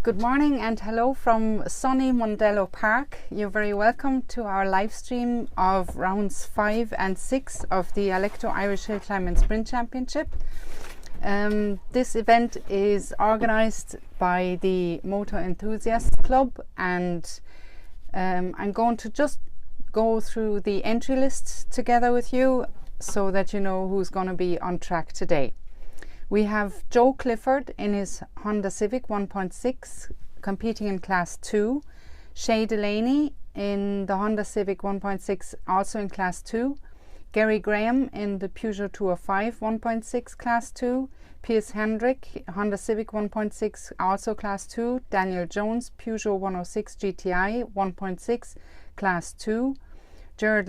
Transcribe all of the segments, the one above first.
Good morning and hello from sunny Mondello Park. You're very welcome to our live stream of rounds 5 and 6 of the Alekto Irish Hillclimb and Sprint Championship. This event is organised by the Moto Enthusiast Club, and I'm going to just go through the entry list together with you so that you know who's going to be on track today. We have Joe Clifford in his Honda Civic 1.6 competing in Class 2, Shay Delaney in the Honda Civic 1.6 also in Class 2, Gary Graham in the Peugeot 205 1.6 Class 2, Piers Hendrick Honda Civic 1.6 also Class 2, Daniel Jones Peugeot 106 GTI 1.6 Class 2, Jared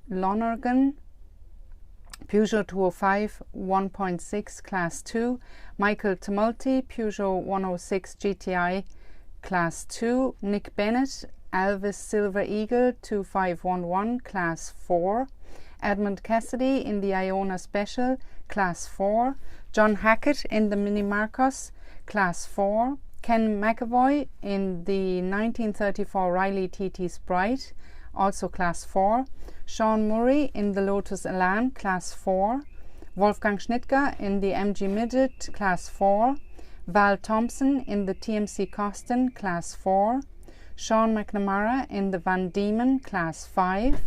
Lonergan Peugeot 205 1.6 Class 2, Michael Tumulty Peugeot 106 GTI Class 2, Nick Bennett Alvis Silver Eagle 2511 Class 4, Edmund Cassidy in the Iona Special Class 4, John Hackett in the Mini Marcos Class 4, Ken McAvoy in the 1934 Riley TT Sprite also Class 4, Sean Murray in the Lotus Elan Class 4, Wolfgang Schnittger in the MG Midget Class 4, Val Thompson in the TMC Costin Class 4, Sean McNamara in the Van Diemen Class 5,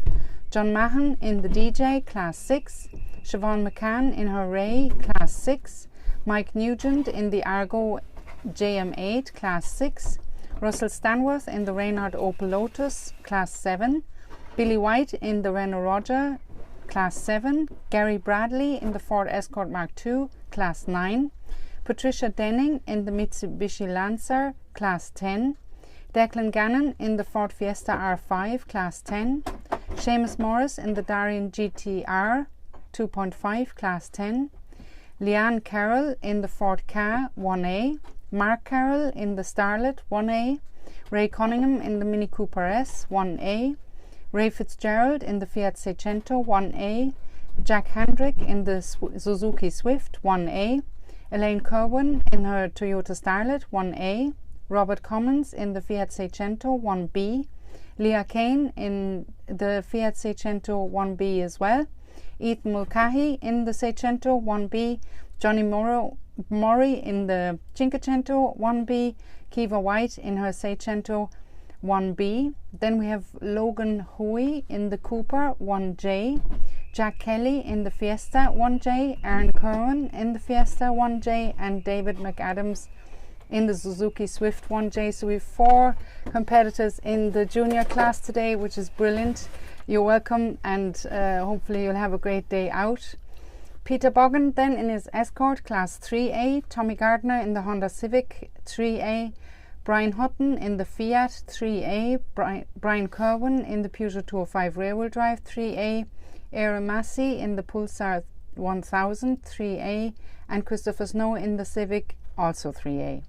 John Mahan in the DJ Class 6, Siobhan McCann in her Ray Class 6, Mike Nugent in the Argo JM8 Class 6, Russell Stanworth in the Reynard Opel Lotus Class 7, Billy White in the Renault Roger Class 7, Gary Bradley in the Ford Escort Mark II Class 9, Patricia Denning in the Mitsubishi Lancer Class 10, Declan Gannon in the Ford Fiesta R5 Class 10, Seamus Morris in the Darien GTR 2.5 Class 10, Leanne Carroll in the Ford Ka 1A, Mark Carroll in the Starlet 1A, Ray Cunningham in the Mini Cooper S 1A, Ray Fitzgerald in the Fiat Seicento 1A, Jack Hendrick in the Suzuki Swift 1A, Elaine Kerwin in her Toyota Starlet 1A, Robert Cummins in the Fiat Seicento 1B, Leah Kane in the Fiat Seicento 1B as well, Ethan Mulcahy in the Seicento 1B, Johnny Murray in the Cinquecento 1B, Kiva White in her Seicento 1B. Then we have Logan Hoey in the Cooper 1J, Jack Kelly in the Fiesta 1J, Aaron Curran in the Fiesta 1J, and David McAdams in the Suzuki Swift 1J. So we have 4 competitors in the junior class today, which is brilliant. You're welcome, and hopefully you'll have a great day out. Peter Bogan then in his Escort Class 3A, Tommy Gardner in the Honda Civic 3A, Brian Hutton in the Fiat 3A, Brian Kerwin in the Peugeot 205 rear-wheel drive 3A, Aaron Massey in the Pulsar 1000 3A, and Christopher Snow in the Civic also 3A.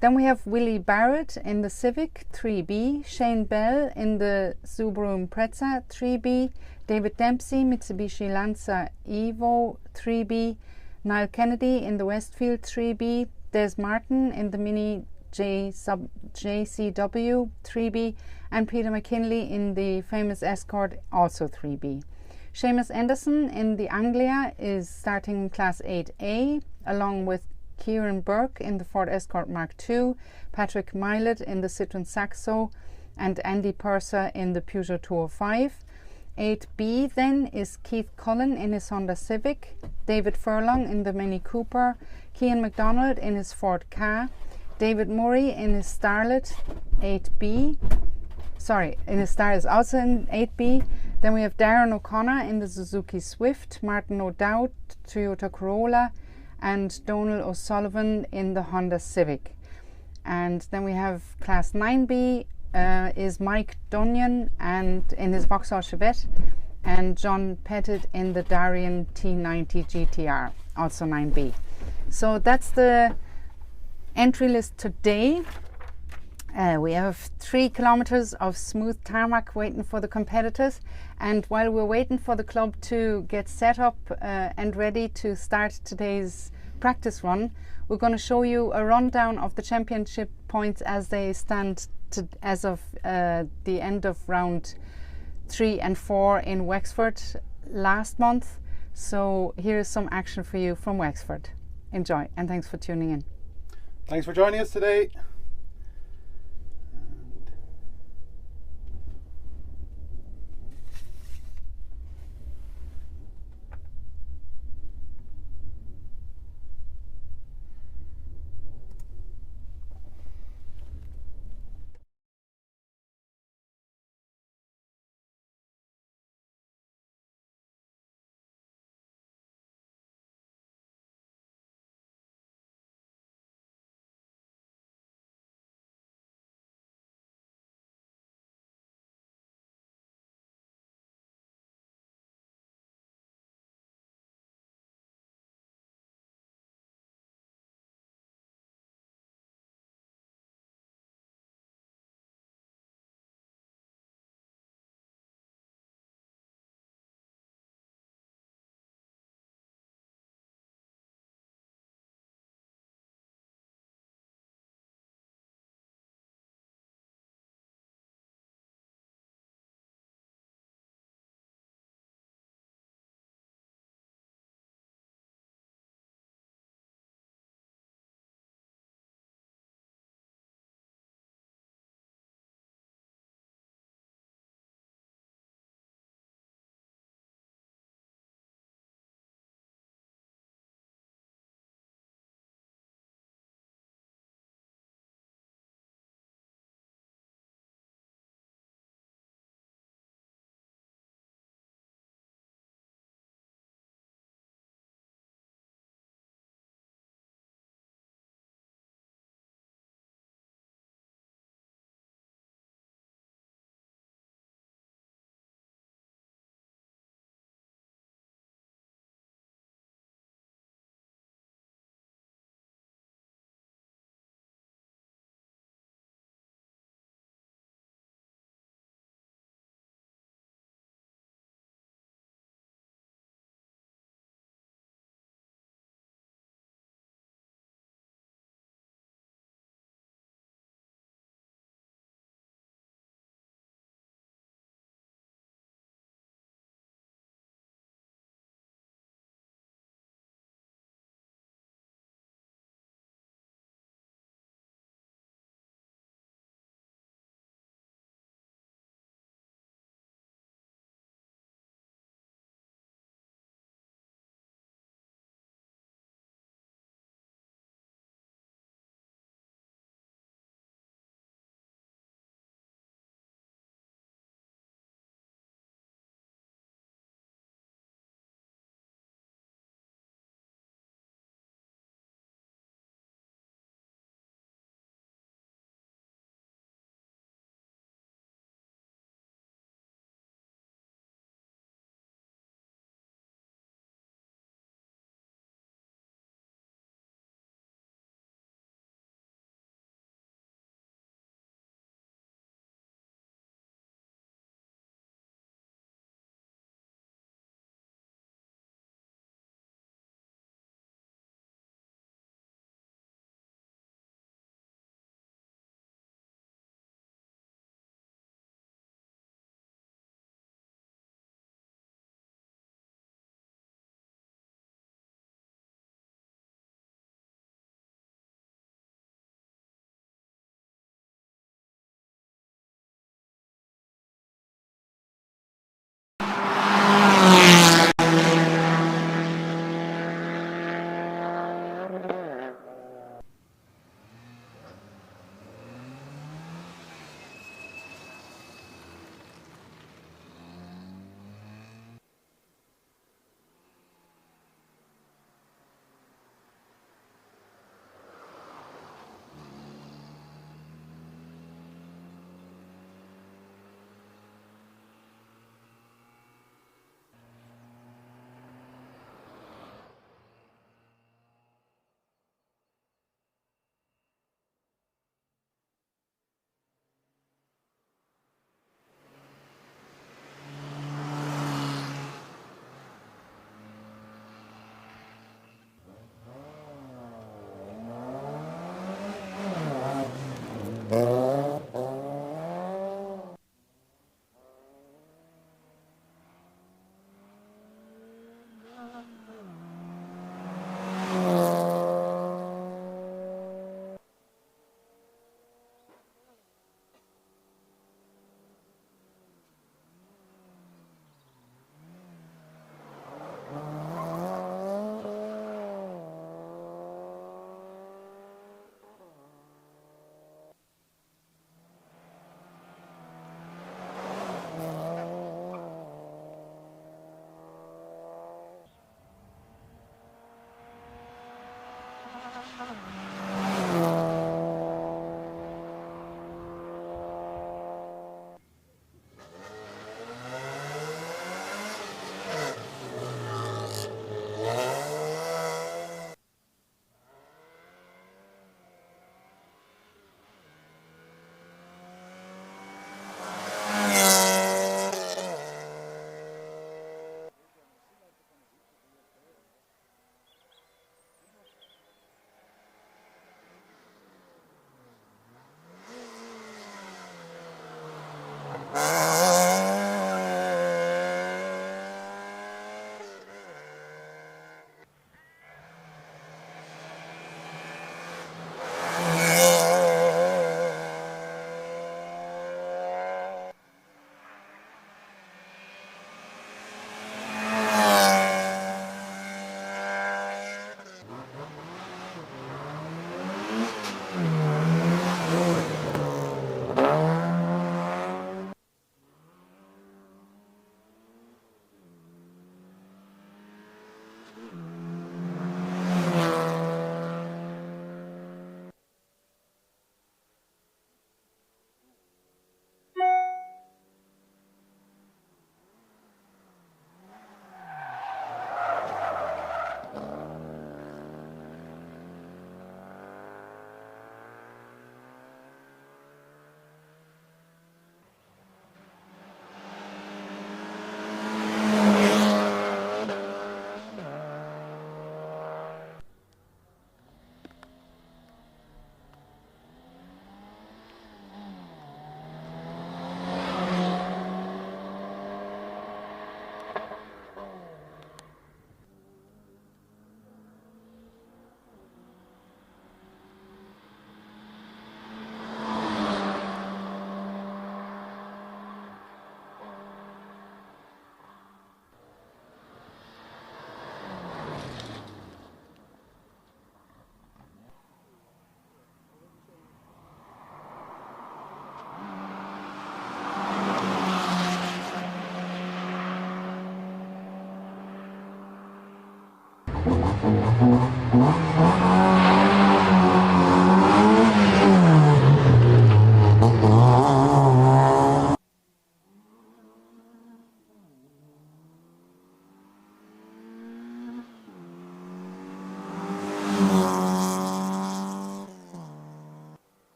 Then we have Willie Barrett in the Civic 3B, Shane Bell in the Subaru Impreza 3B, David Dempsey Mitsubishi Lancer Evo 3B, Niall Kennedy in the Westfield 3B, Des Martin in the Mini JCW 3B, and Peter McKinley in the famous Escort also 3B. Seamus Anderson in the Anglia is starting Class 8A, along with Kieran Burke in the Ford Escort Mark II, Patrick Milet in the Citroen Saxo, and Andy Purser in the Peugeot 205. 8B then is Keith Cullen in his Honda Civic, David Furlong in the Mini Cooper, Cian McDonald in his Ford Ka, David Murray in his Starlet 8B, in his Starlet also in 8B. Then we have Darren O'Connor in the Suzuki Swift, Martin O'Dowd Toyota Corolla, and Donal O'Sullivan in the Honda Civic. And then we have Class 9B is Mike Dunyan and in his Vauxhall Chevette, and John Pettit in the Darien T90 GTR, also 9B. So that's the entry list today. We have 3 kilometers of smooth tarmac waiting for the competitors, and while we're waiting for the club to get set up and ready to start today's practice run, we're going to show you a rundown of the championship points as they stand as of the end of round 3 and 4 in Wexford last month. So here is some action for you from Wexford. Enjoy, and thanks for tuning in. Thanks for joining us today.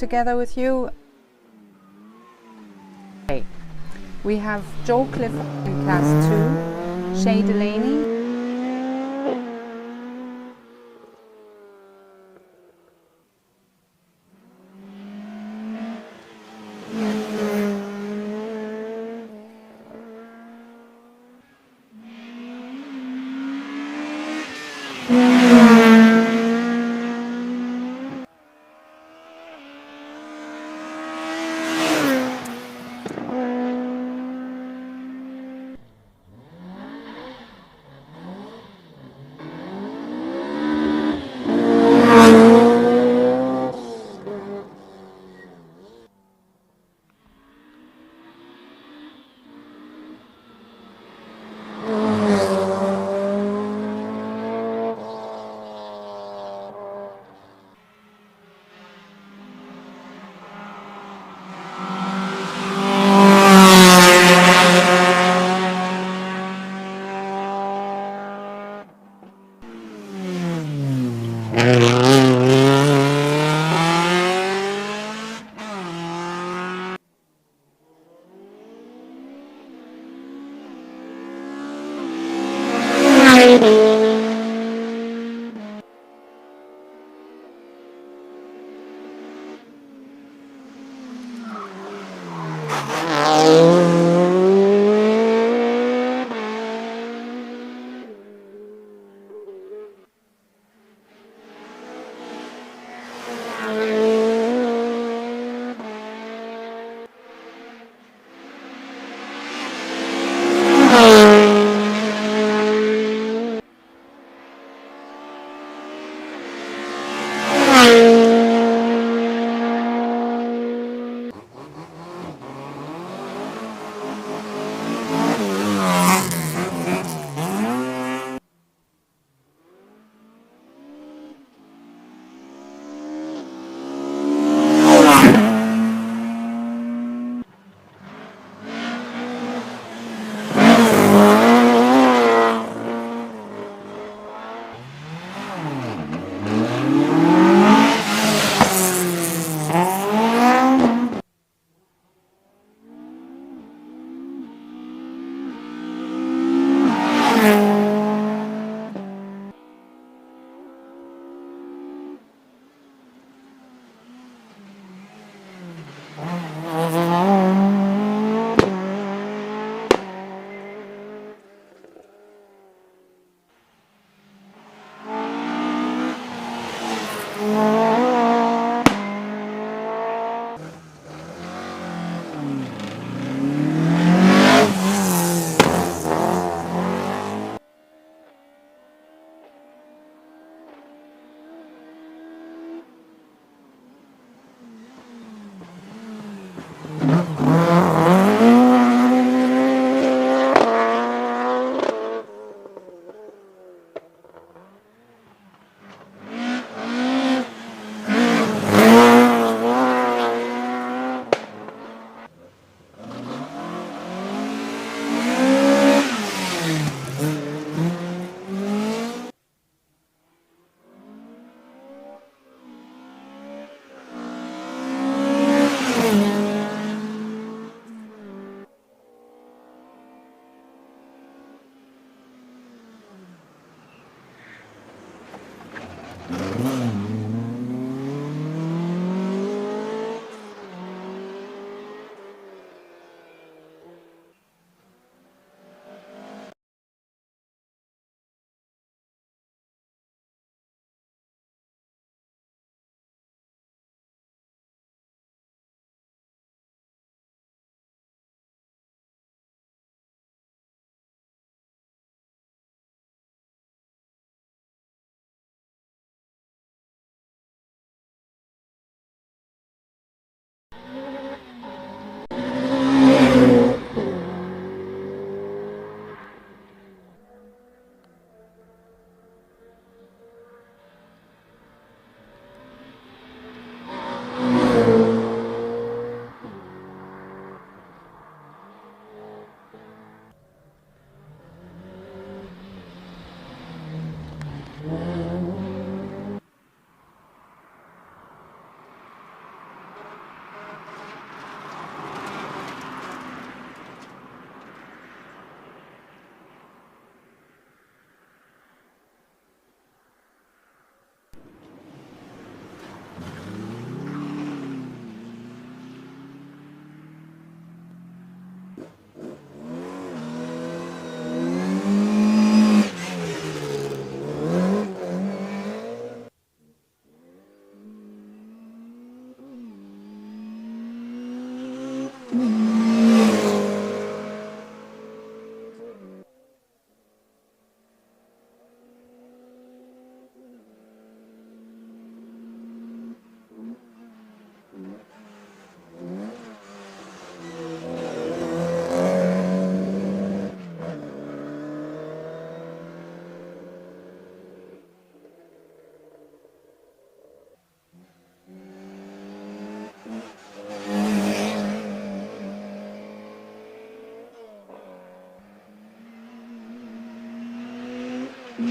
together with you. Okay. We have Joe Clifford in Class 2, Shay Delaney, Good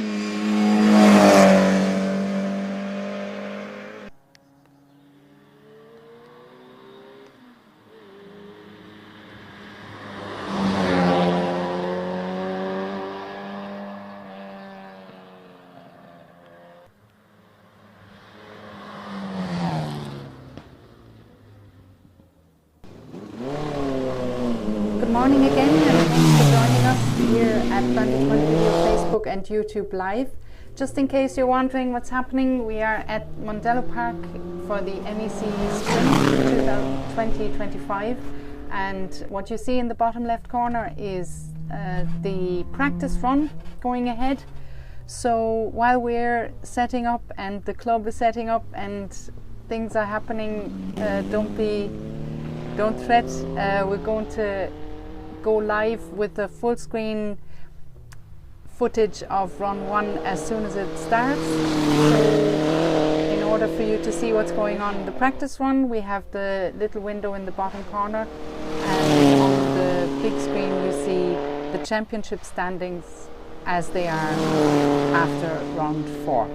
morning again, and thanks for joining us here at 2020 Video Facebook and YouTube Live. Just in case you're wondering what's happening, we are at Mondello Park for the MEC Sprint 2025, and what you see in the bottom left corner is the practice run going ahead. So while we're setting up and the club is setting up and things are happening, don't fret. We're going to go live with the full screen footage of run 1 as soon as it starts. So in order for you to see what's going on in the practice run, we have the little window in the bottom corner, and on the big screen you see the championship standings as they are after round 4.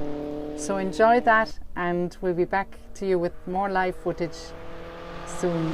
So enjoy that, and we'll be back to you with more live footage soon.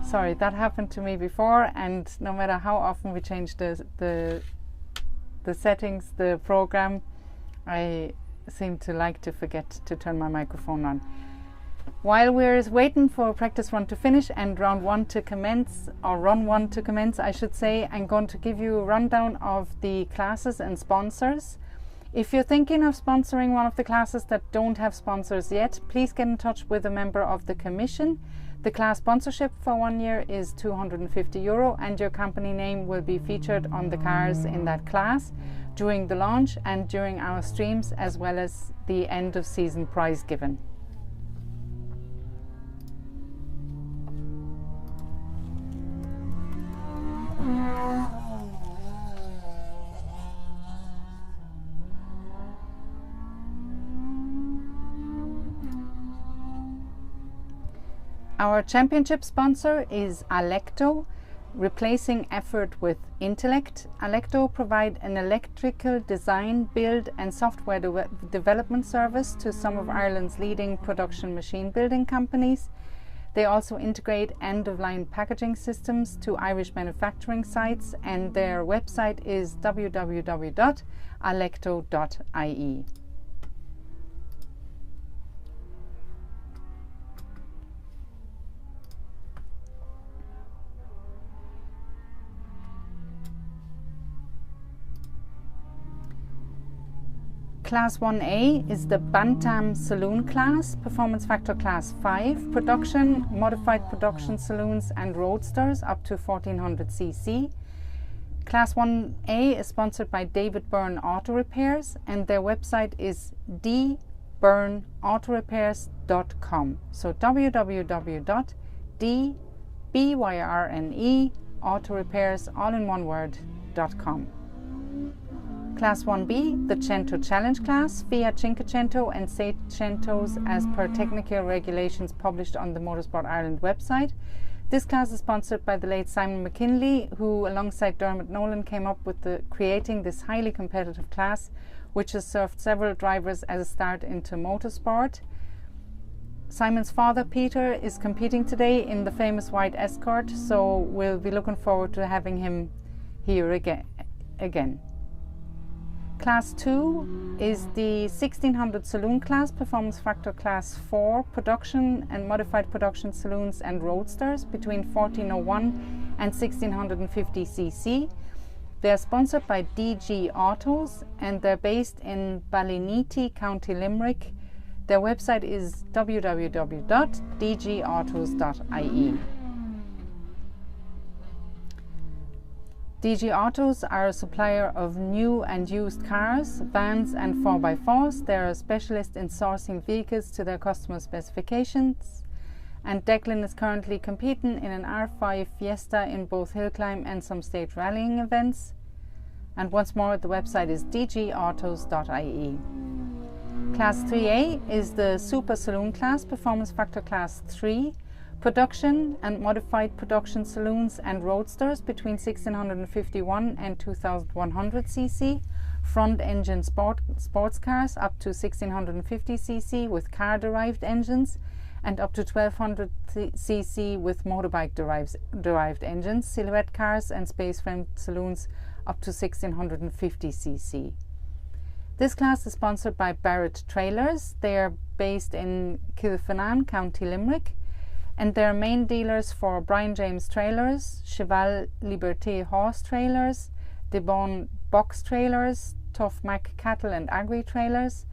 Sorry, that happened to me before, and no matter how often we change the settings, the program, I seem to like to forget to turn my microphone on. While we're waiting for practice run to finish and round one to commence, or run one to commence, I should say, I'm going to give you a rundown of the classes and sponsors. If you're thinking of sponsoring one of the classes that don't have sponsors yet, please get in touch with a member of the commission. The class sponsorship for 1 year is €250, and your company name will be featured on the cars in that class during the launch and during our streams, as well as the end of season prize given. Our championship sponsor is Alekto, replacing effort with intellect. Alekto provide an electrical design, build and software development service to some of Ireland's leading production machine building companies. They also integrate end-of-line packaging systems to Irish manufacturing sites, and their website is www.alekto.ie. Class 1A is the Bantam Saloon class, Performance Factor Class 5, production, modified production saloons and roadsters up to 1400cc. Class 1A is sponsored by David Byrne Auto Repairs, and their website is dbyrneautorepairs.com. So www.dbyrneautorepairs, all in one word.com. Class 1B, the Cento Challenge class, Fiat Cinquecento and Seicentos as per technical regulations published on the Motorsport Ireland website. This class is sponsored by the late Simon McKinley, who alongside Dermot Nolan came up with creating this highly competitive class, which has served several drivers as a start into motorsport. Simon's father, Peter, is competing today in the famous white Escort, so we'll be looking forward to having him here again. Class 2 is the 1600 Saloon class, Performance Factor Class 4, production and modified production saloons and roadsters between 1401 and 1650cc. They are sponsored by DG Autos, and they're based in Ballinity, County Limerick. Their website is www.dgautos.ie. DG Autos are a supplier of new and used cars, vans and 4x4s. They are a specialist in sourcing vehicles to their customer specifications. And Declan is currently competing in an R5 Fiesta in both Hillclimb and some stage rallying events. And once more, the website is dgautos.ie. Class 3A is the Super Saloon class, Performance Factor Class 3. Production and modified production saloons and roadsters between 1651 and 2100cc, front engine sports cars up to 1650cc with car derived engines, and up to 1200cc with motorbike derived engines, silhouette cars and space framed saloons up to 1650cc. This class is sponsored by Barrett Trailers. They are based in Kilfinane, County Limerick, and they're main dealers for Brian James Trailers, Cheval Liberté Horse Trailers, Devon Box Trailers, Tough Mac Cattle and Agri Trailers,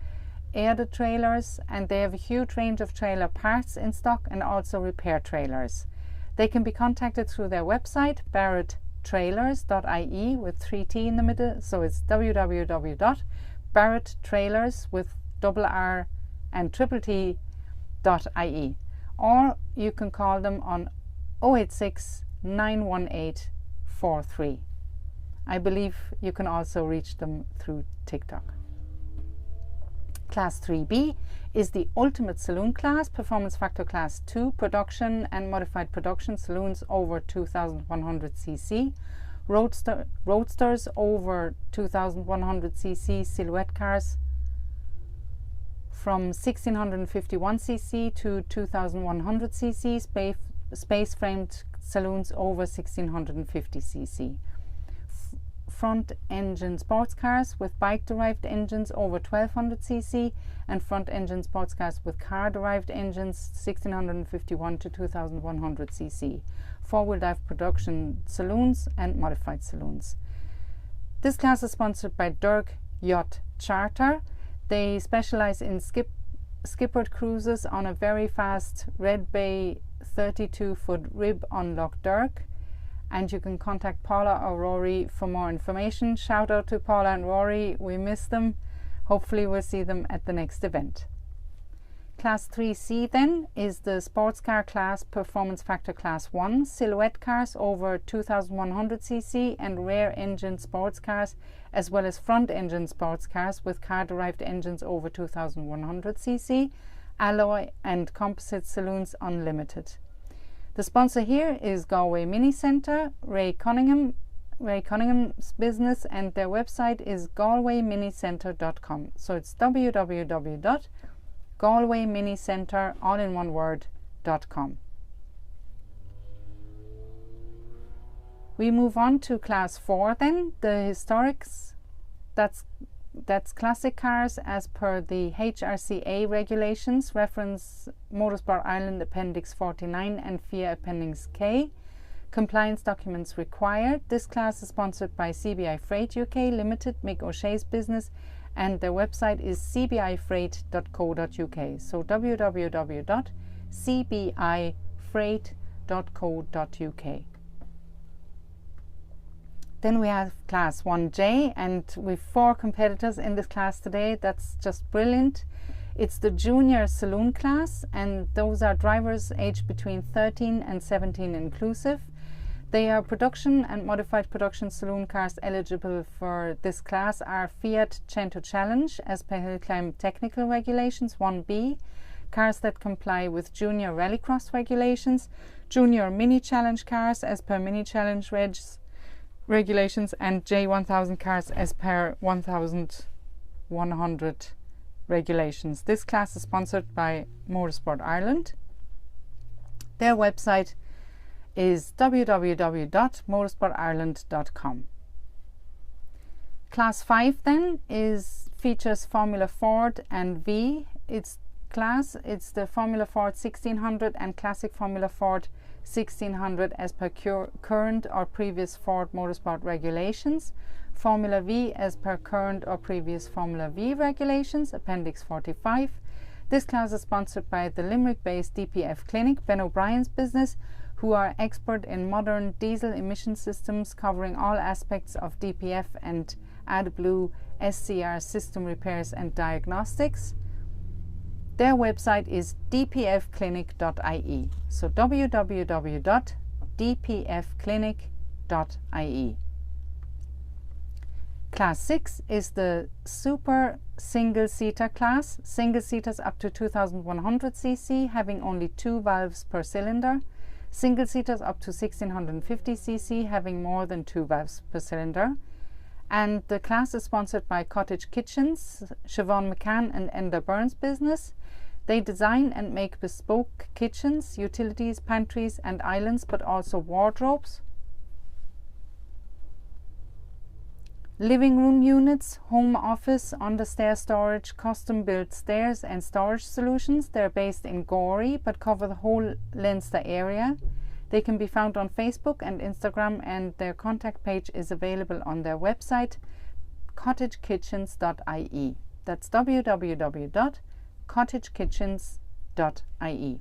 Erde Trailers, and they have a huge range of trailer parts in stock and also repair trailers. They can be contacted through their website, barretttrailers.ie with 3T in the middle, so it's www.barretttrailers with double R and triple T.ie. Or you can call them on 086 918 43. I believe you can also reach them through TikTok. Class 3B is the Ultimate Saloon class, Performance Factor Class 2, production and modified production saloons over 2100cc, roadsters over 2100cc, silhouette cars from 1651cc to 2100cc, space framed saloons over 1650cc. Front engine sports cars with bike derived engines over 1200cc, and front engine sports cars with car derived engines 1651 to 2100cc. Four-wheel drive production saloons and modified saloons. This class is sponsored by Dirk Yacht Charter. They specialize in skippered cruises on a very fast Red Bay 32-foot rib on Loch Dirk. And you can contact Paula or Rory for more information. Shout out to Paula and Rory, we miss them. Hopefully we'll see them at the next event. Class 3C then is the sports car class, Performance Factor Class 1, silhouette cars over 2100cc and rear engine sports cars, as well as front engine sports cars with car derived engines over 2100cc, alloy and composite saloons unlimited. The sponsor here is Galway Mini Centre, Ray Cunningham's business, and their website is galwayminicentre.com. So it's www.galwayminicentre, all in one word.com. We move on to class 4 then, the historics. That's classic cars as per the HRCA regulations, reference Motorsport Ireland Appendix 49 and FIA Appendix K. Compliance documents required. This class is sponsored by CBI Freight UK Limited, Mick O'Shea's business, and their website is cbifreight.co.uk. So www.cbifreight.co.uk. Then we have class 1J, and we've 4 competitors in this class today. That's just brilliant. It's the junior saloon class, and those are drivers aged between 13 and 17 inclusive. They are production and modified production saloon cars eligible for this class are Fiat Cento Challenge as per Hillclimb technical regulations 1B, cars that comply with junior rallycross regulations, junior mini challenge cars as per mini challenge regulations, and J1000 cars as per 1100 regulations. This class is sponsored by Motorsport Ireland. Their website is www.motorsportireland.com. Class 5 then features Formula Ford and V. It's the Formula Ford 1600 and Classic Formula Ford 1600 as per current or previous Ford Motorsport regulations. Formula V as per current or previous Formula V regulations, Appendix 45. This class is sponsored by the Limerick-based DPF Clinic, Ben O'Brien's business, who are expert in modern diesel emission systems covering all aspects of DPF and AdBlue SCR system repairs and diagnostics. Their website is dpfclinic.ie. So www.dpfclinic.ie. Class 6 is the super single-seater class. Single-seaters up to 2100 cc having only 2 valves per cylinder. Single-seaters up to 1650 cc having more than 2 valves per cylinder. And the class is sponsored by Cottage Kitchens, Siobhan McCann and Enda Burns business. They design and make bespoke kitchens, utilities, pantries and islands, but also wardrobes, living room units, home office, understair storage, custom built stairs and storage solutions. They're based in Gorey but cover the whole Leinster area. They can be found on Facebook and Instagram, and their contact page is available on their website cottagekitchens.ie. That's www.cottagekitchens.ie.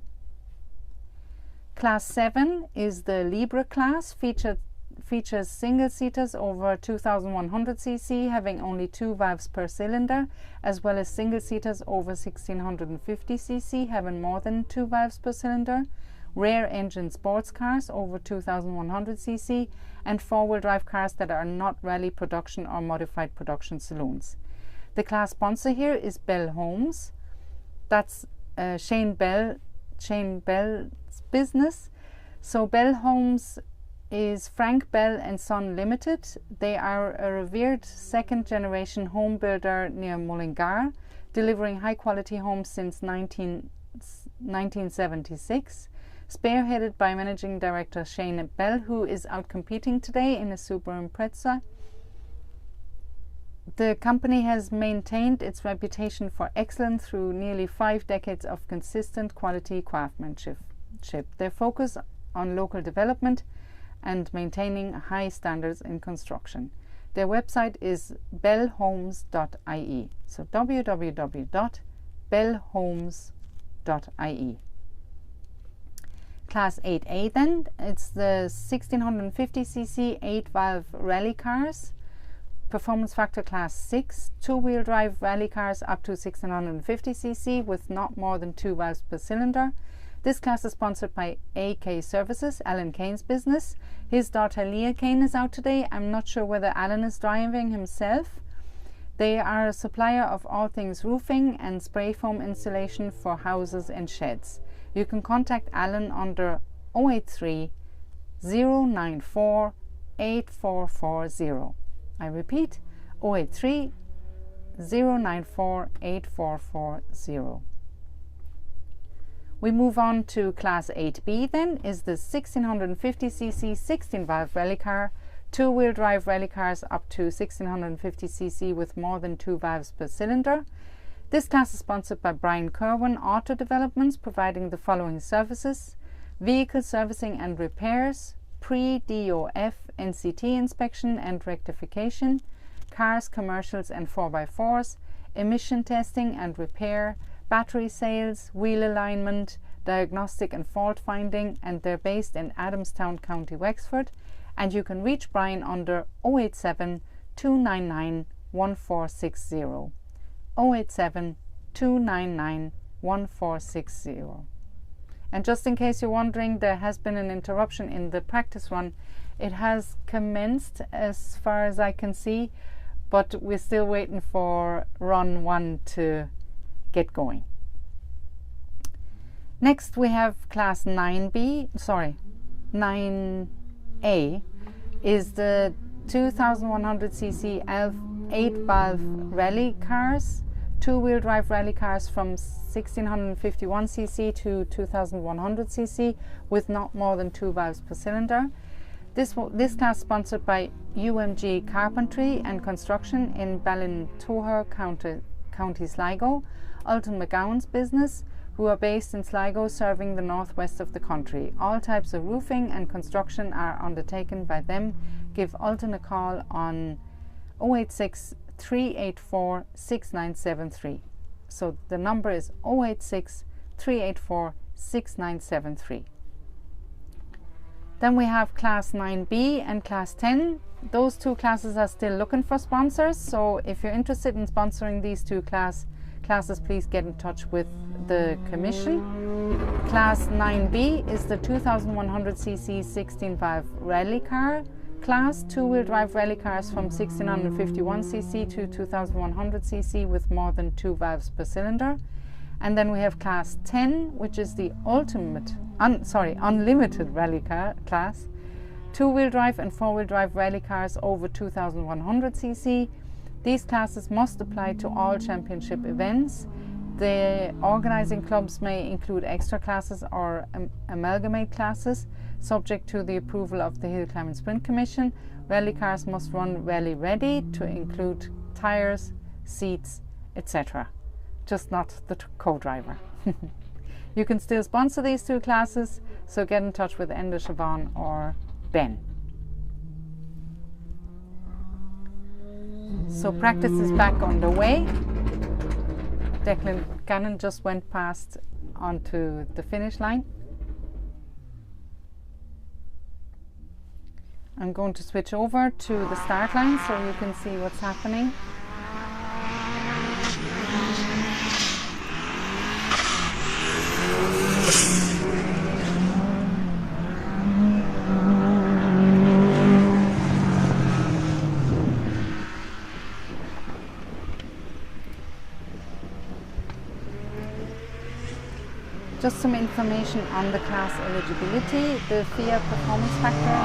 Class 7 is the Libra class, features single-seaters over 2100 cc having only 2 valves per cylinder, as well as single-seaters over 1650 cc having more than 2 valves per cylinder, rear-engine sports cars over 2100 cc, and four-wheel drive cars that are not rally production or modified production saloons. The class sponsor here is Bell Homes. That's Shane Bell's business. So Bell Homes is Frank Bell and Son Limited. They are a revered second-generation home builder near Mullingar, delivering high-quality homes since 1976. Spearheaded by Managing Director Shane Bell, who is out competing today in a Super Impreza. The company has maintained its reputation for excellence through nearly 5 decades of consistent quality craftsmanship. Their focus on local development and maintaining high standards in construction. Their website is bellhomes.ie. So www.bellhomes.ie. Class 8A then, it's the 1650cc 8-valve rally cars. Performance factor class 6, 2-wheel drive rally cars up to 1650cc with not more than 2 valves per cylinder. This class is sponsored by AK Services, Alan Kane's business. His daughter Leah Kane is out today. I'm not sure whether Alan is driving himself. They are a supplier of all things roofing and spray foam insulation for houses and sheds. You can contact Alan under 083 094 8440. I repeat, 083 094 8440. We move on to Class 8B then, is the 1650cc 16-valve rally car. two-wheel drive rally cars up to 1650cc with more than 2 valves per cylinder. This class is sponsored by Brian Kerwin Auto Developments, providing the following services: vehicle servicing and repairs, pre-DOF NCT inspection and rectification, cars, commercials and 4x4s, emission testing and repair, battery sales, wheel alignment, diagnostic and fault finding, and they're based in Adamstown, County Wexford. And you can reach Brian under 087 299 1460. 087 299 1460. And just in case you're wondering, there has been an interruption in the practice run. It has commenced as far as I can see, but we're still waiting for run 1 to get going. Next we have class 9A is the 2100cc 8-valve rally cars, two-wheel drive rally cars from 1651cc to 2100cc with not more than 2 valves per cylinder. This class is sponsored by UMG Carpentry and Construction in Ballintoher, County Sligo, Alton McGowan's business, who are based in Sligo, serving the northwest of the country. All types of roofing and construction are undertaken by them. Give Alton a call on 086 384 6973. So the number is 086 384 6973. Then we have class 9B and class 10. Those two classes are still looking for sponsors, so if you're interested in sponsoring these two classes, please get in touch with the commission. Class 9B is the 2100cc 16-valve rally car class, two-wheel drive rally cars from 1651cc to 2100cc with more than 2 valves per cylinder. And then we have class 10, which is the unlimited rally car class, two-wheel drive and four-wheel drive rally cars over 2100cc. These classes must apply to all championship events. The organising clubs may include extra classes or amalgamate classes, subject to the approval of the Hillclimb and Sprint Commission. Rally cars must run rally ready to include tyres, seats, etc. Just not the co-driver. You can still sponsor these two classes, so get in touch with Enda, Siobhan or Ben. So practice is back underway. Declan Gannon just went past onto the finish line. I'm going to switch over to the start line so you can see what's happening. Just some information on the class eligibility. The FIA performance factor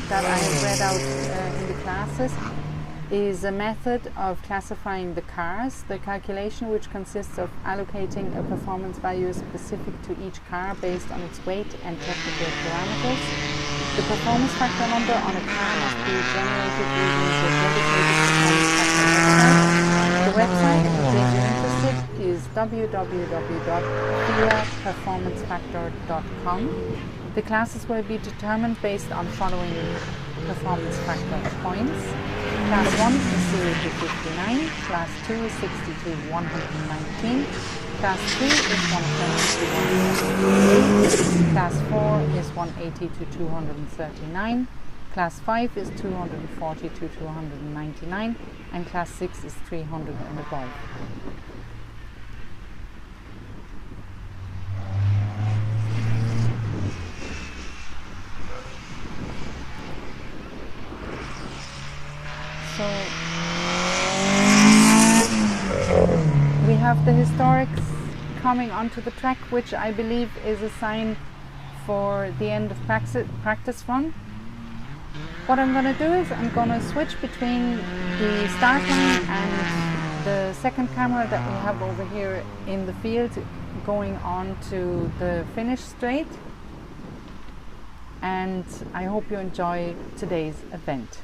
that I have read out in the classes is a method of classifying the cars. The calculation, which consists of allocating a performance value specific to each car based on its weight and technical parameters. The performance factor number on a car must be generated using the dedicated performance factor website. The website, in case you're interested, is www.fiaperformancefactor.com. The classes will be determined based on following performance factor points. Class 1 is 0 to 59, Class 2 is 60 to 119, Class 3 is 120 to 138, Class 4 is 180 to 239, Class 5 is 240 to 299, and Class 6 is 300 and above. So we have the historics coming onto the track, which I believe is a sign for the end of practice run. What I'm going to do is I'm going to switch between the start line and the second camera that we have over here in the field going on to the finish straight. and I hope you enjoy today's event.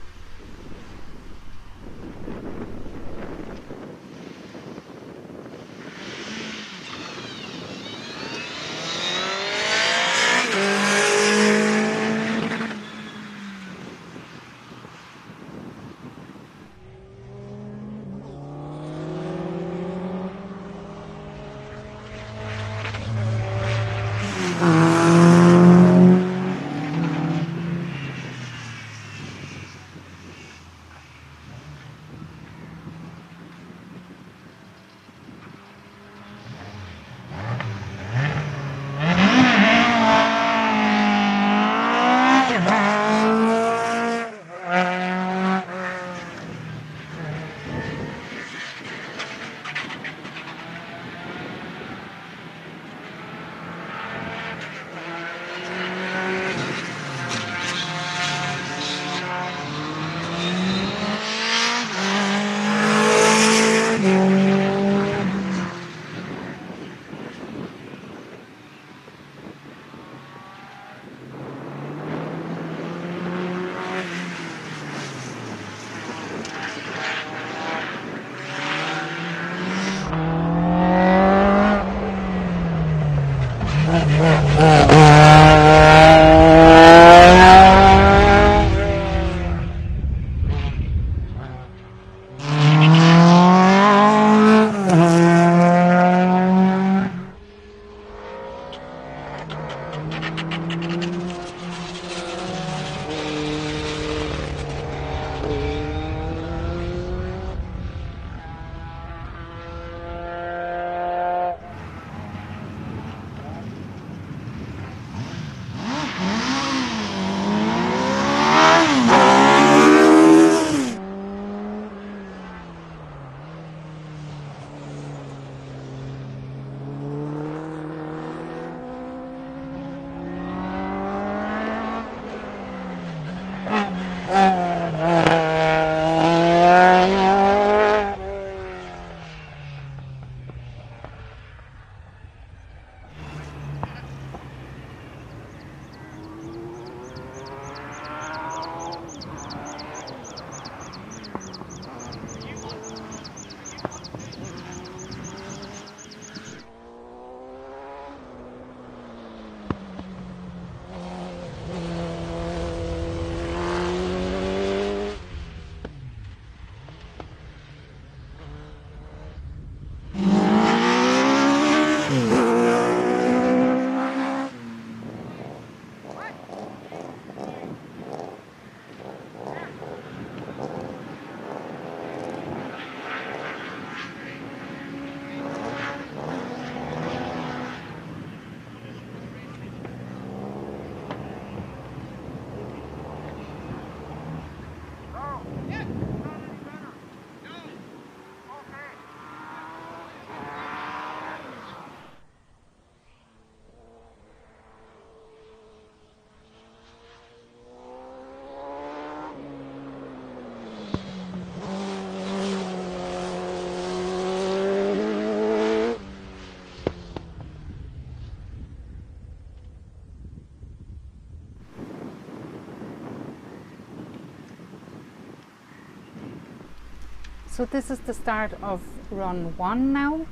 So this is the start of run 1 now.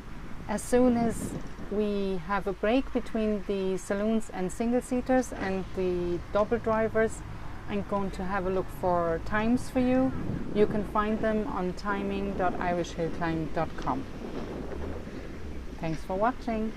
As soon as we have a break between the saloons and single seaters and the double drivers, I'm going to have a look for times for you. You can find them on timing.irishhillclimb.com. Thanks for watching.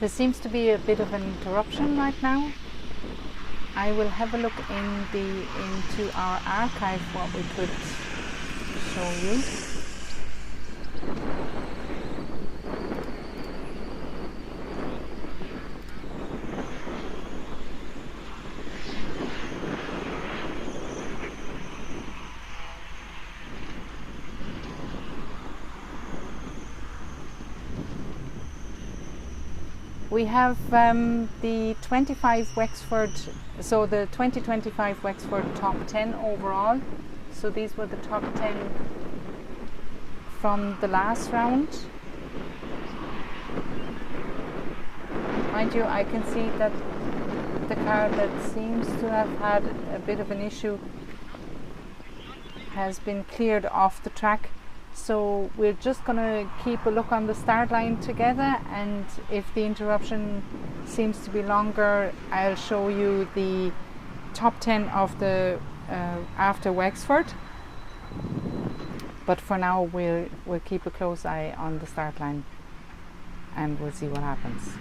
There seems to be a bit of an interruption right now. I will have a look into our archive what we could show you. We have the 25 Wexford, so the 2025 Wexford top 10 overall. So these were the top 10 from the last round. Mind you, I can see that the car that seems to have had a bit of an issue has been cleared off the track. So we're just going to keep a look on the start line together, and if the interruption seems to be longer, I'll show you the top 10 of the after Wexford. But for now we'll keep a close eye on the start line and we'll see what happens.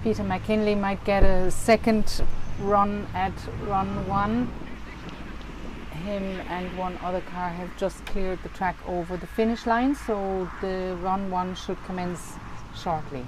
Peter McKinley might get a second run at run 1. Him and one other car have just cleared the track over the finish line, so the run 1 should commence shortly.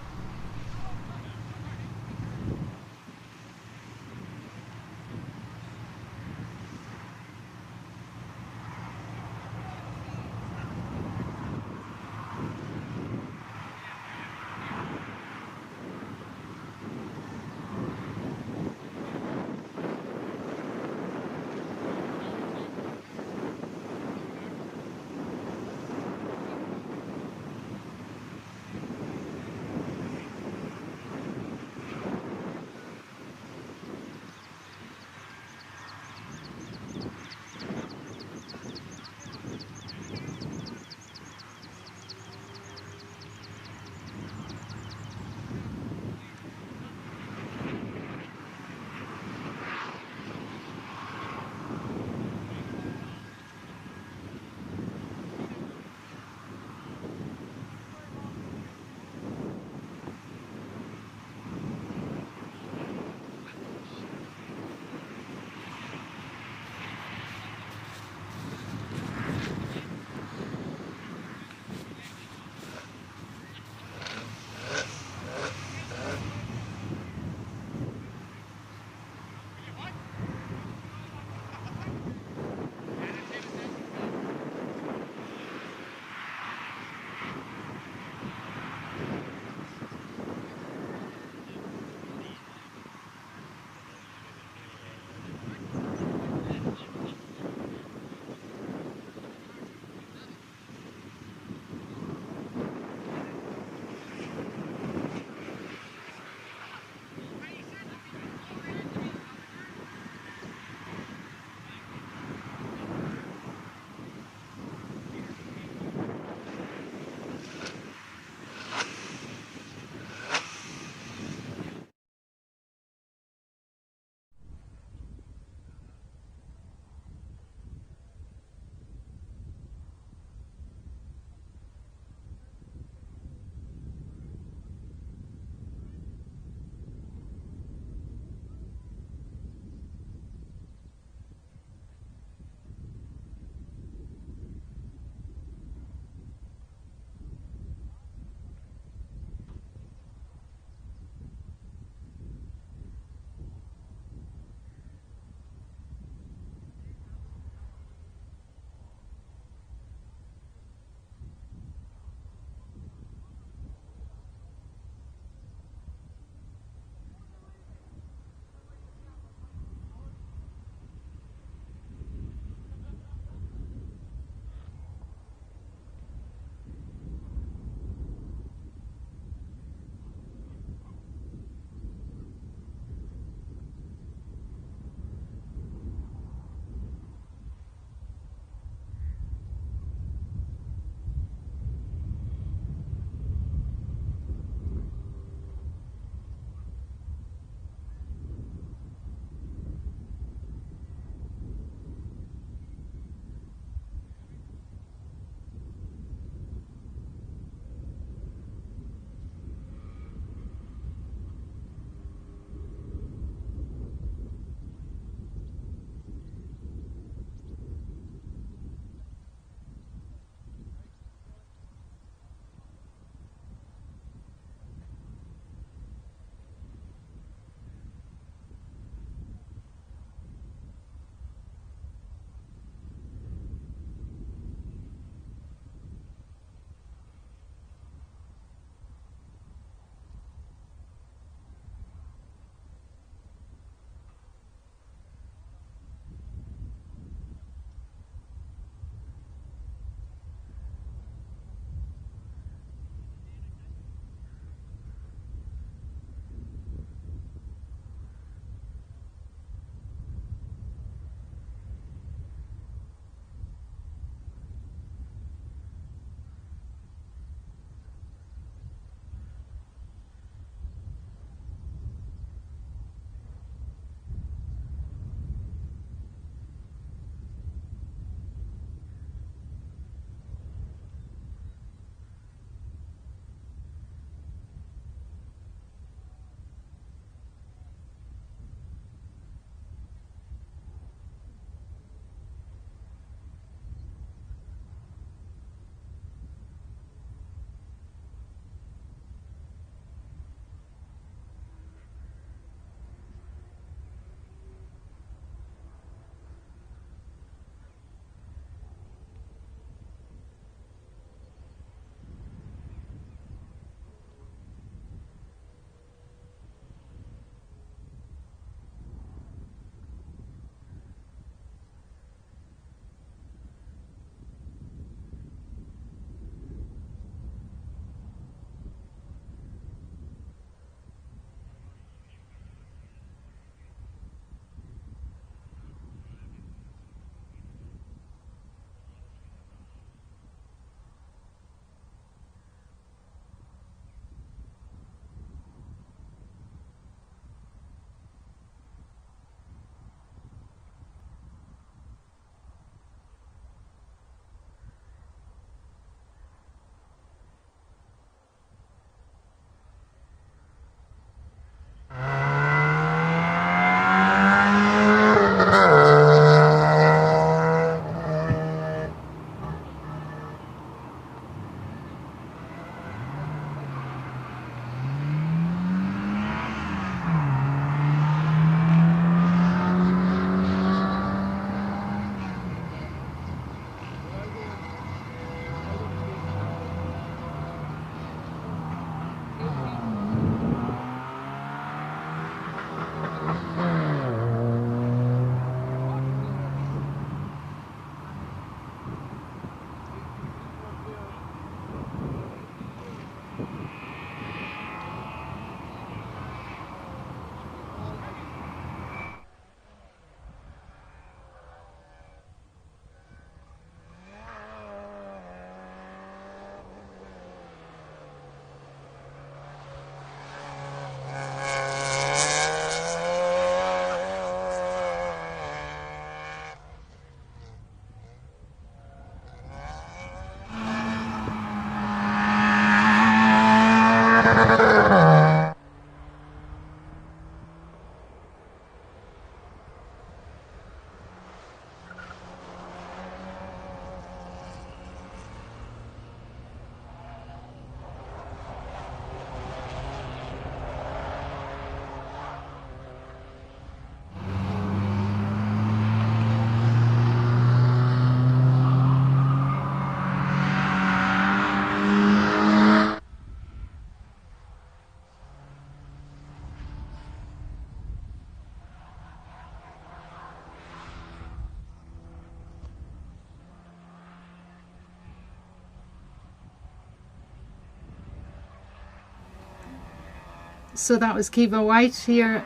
So that was Kiva White here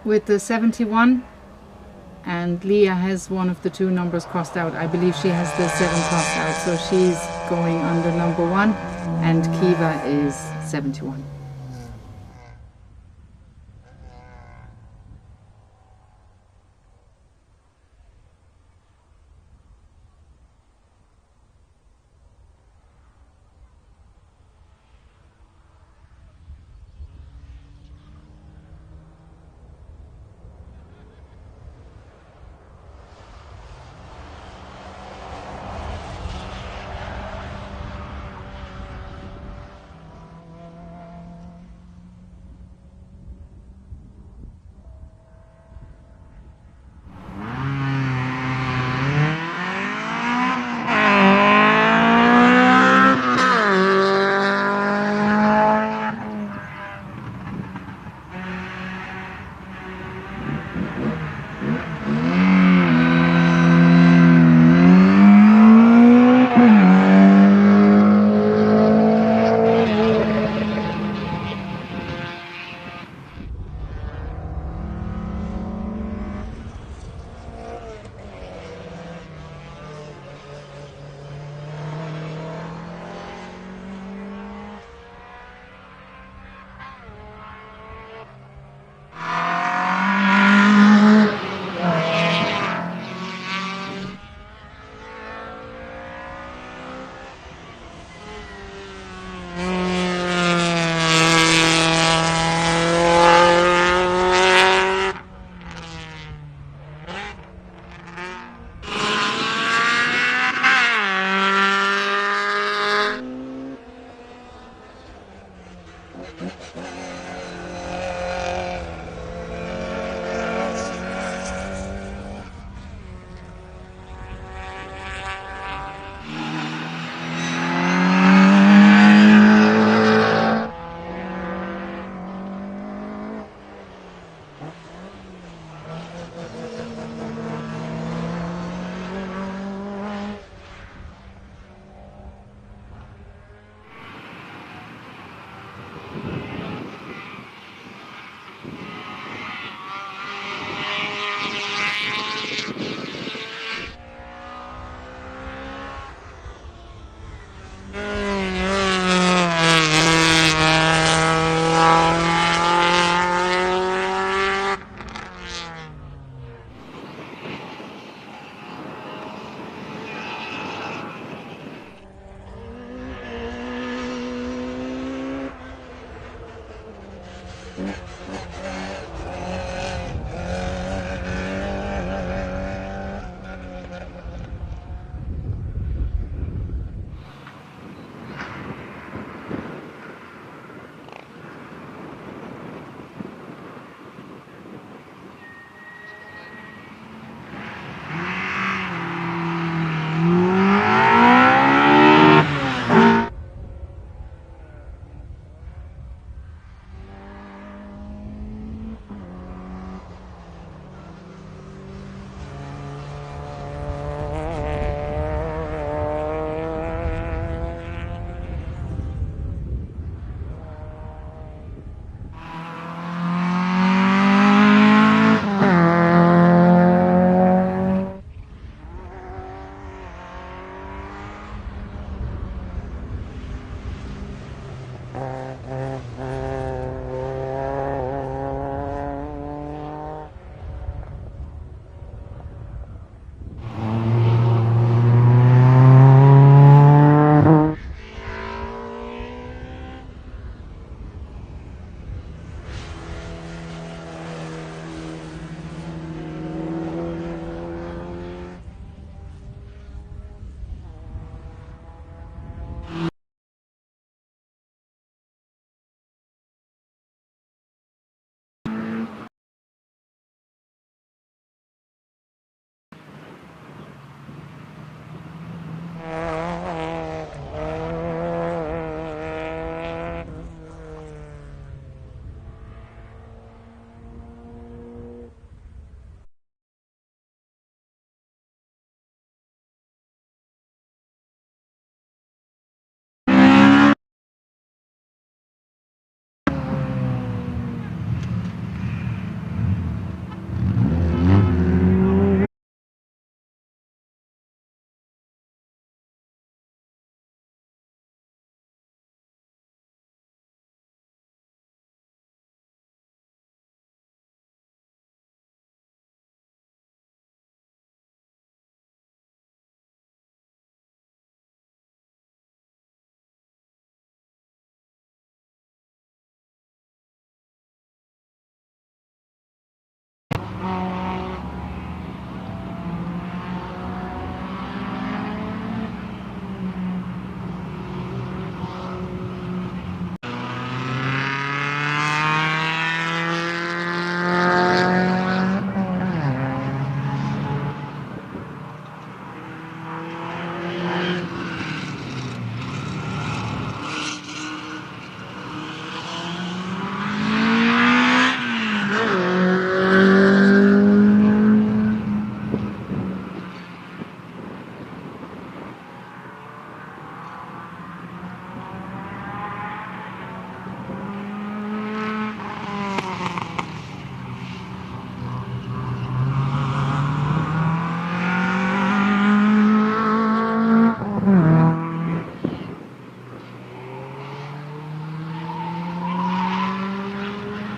with the 71, and Leah has one of the two numbers crossed out. I believe she has the 7 crossed out, so she's going under number 1 and Kiva is 71.